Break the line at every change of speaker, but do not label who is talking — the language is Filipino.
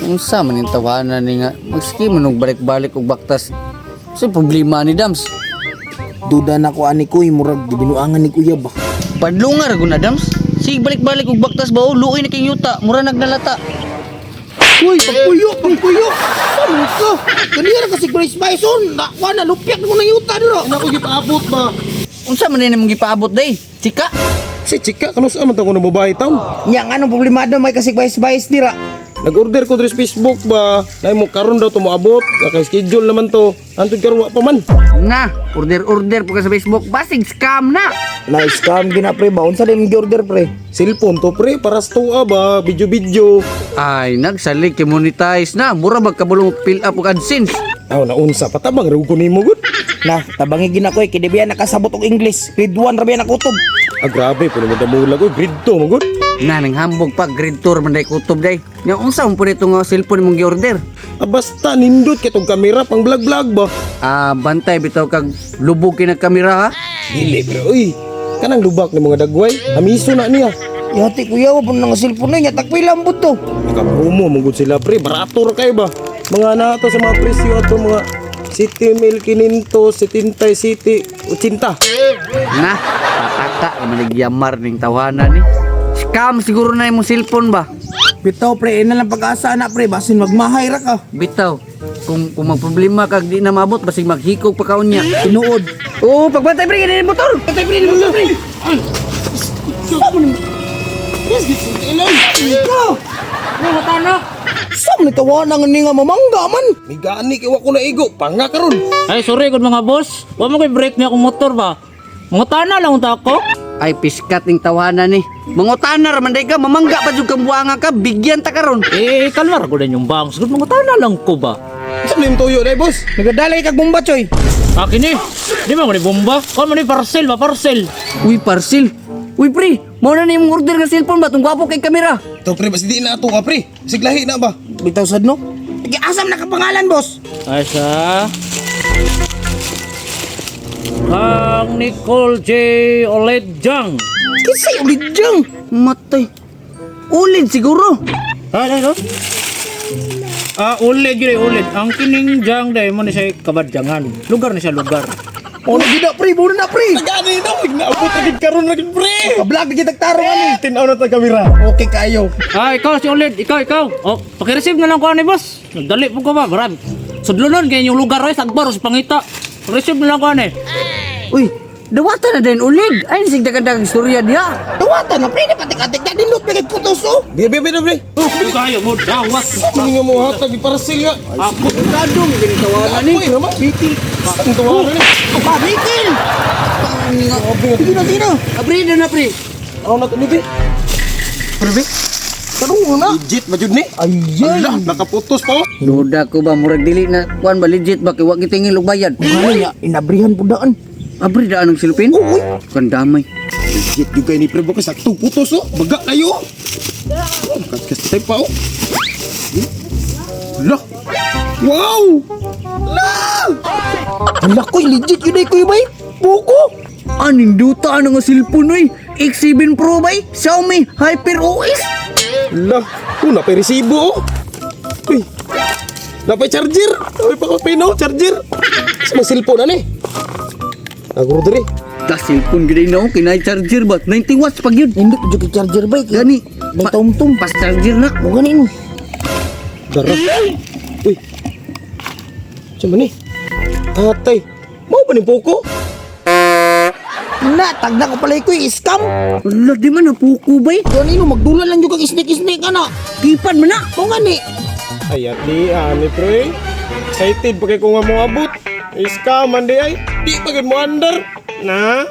Unsa man yung tawanan ni nga maski manong balik-balik og baktas. Sa problema ni Dams.
Duda na ko ani ko murag gibinuangan ni kuya ba.
Padlungar gud na Dams. Sig balik-balik og baktas ba o luoy na kay yuta, mura nagnalata.
Uy, pangkuyo. Ano ka? Kanira kasi Grace Bison, na lupyak mo na yuta diro. Ano ko gipaabot ba?
Unsa man ni mong gipaabot day? Chika.
Si Chika, kanus aman ta ko na babae taon.
Yang anong problemado may kasi bayis dira.
Nag-order ko sa Facebook ba, na mo karon daw to moabot, naka-schedule naman to. Antod karon wa pa man.
Na, order po ka sa Facebook, basig scam na.
Na scam gina pre ba unsa din gi-order pre?
Cellphone to pre, para sa tuwa ba, video-video.
Ay, nagsalig kay monetize na, mura magkabulong fill up og AdSense.
Aw naunsa patabang ra ko nimo gud.
Na, tabangi gina ko kay dibiya nakasabot og English. Grade 1 ra biya nakutob.
Ah grabe, puno mo damula ko, grade 2 mo gud.
Na nang hambog pa grade tour man day kutob day. Nya unsa man pud itong cellphone mong gi-order?
Ah basta nindot kay tong kamera pang vlog-vlog ba.
Ah, bantay bitaw kag lubog kinag kamera ha.
Dili bro, uy. Kanang lubak ni mga dagway, amiso na niya.
Yati kuya wa pud nang cellphone niya takpay lambot to.
Naka-promo mo gud sila pre, barato ra kay ba. Mga nato sa mga presyo ato mga City Mil 500, 70 City 80.
Na, pataka naman nagyamar ning tawanan ni. Scam siguro na imong cellphone ba?
Bitaw pre, ina lang pag-asa na pre, basin magmahay ra ka.
Bitaw. Kung magproblema kag di na maabot basig maghikog pa kaon niya.
Tinuod.
Oh, pagbantay pre kini motor. Bantay pre ni motor pre.
Sam ni tawanan ni nga mamangga man.
May gani kay wa ko naigo, panga karon.
Ay, sorry good mga boss. Wa mo koy break niya akong motor ba? Mga tana lang unta ako.
Ay piskat ning tawanan ni. Mangutana ra man day ka, mamangga pa jud kang buanga ka, bigyan ta karon.
Kalmar ko din yung bangs. Good mga tana lang ko ba?
Sa nim tuyo day boss.
Nagadalay kag bomba choy.
Akin eh. Di ba ko ni bomba? Kung mo ni parcel ba? Parcel.
Uy, parcel. Uy, pre, mo na imong order nga cellphone ba tong gwapo kay kamera.
To pre, basta di na ato ka pre. Siglahi na ba?
Bitaw sad no. Igi asam na kapangalan boss.
Ay siya. Kang Nicole J. Oledjang.
Kisay ulit jang.
Matay. Ulid siguro.
Ay, ulid yun ulid. Ang kining jang day mo ni siya kabadjangan. Lugar ni siya lugar.
Ono gid pre, buno na pre.
Gani na, naabot agad karon lagi pre.
Pablag na kita tarong ani.
Tinaw na ta kamera.
Okay kayo.
Ikaw si Ulid. Ikaw. Oh, pakireceive na lang ko ani boss. Nagdali po ko ba, marami. Sudlunon kaya yung lugar ay sagbar sa pangita. Pakireceive na lang ko ani.
Uy, dawata na din ulid. Ay, sig dagan istorya diha.
Tuwata na pre, patik-atik na dinot pagit putos oh.
Bibi pre.
Kayo mo dawat.
Kuning mo hatag parcel nga.
Ako.
Kadong din tawanan ni.
Uy, naman bitil. Ang tawanan ni.
Pabikin. Sino?
Abri na pre.
Ano na to bibi?
Pre,
Tarong na.
Legit ba jud ni?
Ayyan.
Ala, nakaputos pa oh.
duda ko ba murag dili na kuan ba legit ba kay wa gitingil og bayad.
Ano niya, inabrihan po daan.
Abri daan ang silpin.
Uy.
Kan damay.
Legit yung kayo ni pre bakit sakto putos oh. Baga kayo. Kaskas tayo pa oh. Ala. Wow.
Ala koy, legit yun ay kuy bay. Buko.
Aning duta ano nga cellphone oy. X7 Pro bay, Xiaomi Hyper OS.
Ala. Napay resibo oh. Uy. Napay charger. Napay pa kapino, charger. Sa mga cellphone ano eh. Naguro diri.
Ta cellphone gid na kinay charger ba 90 watts pag yun.
Hindi ko jud charger bay.
Gani.
May tum-tum.
Pas charger na.
Mo ganin.
Darah. Uy. Cuma ni. Atay. Mau ba ni Poco?
Na, tagda ko pala ko scam.
Wala di man napuko bay.
Ganino magdulan lang jud kag isnik-isnik ana.
Kipan man na.
Ko gani.
Ayat di ani pre. Excited pa kay ko nga mo abot. Iska man di ay. Di pa gid mo under. Na.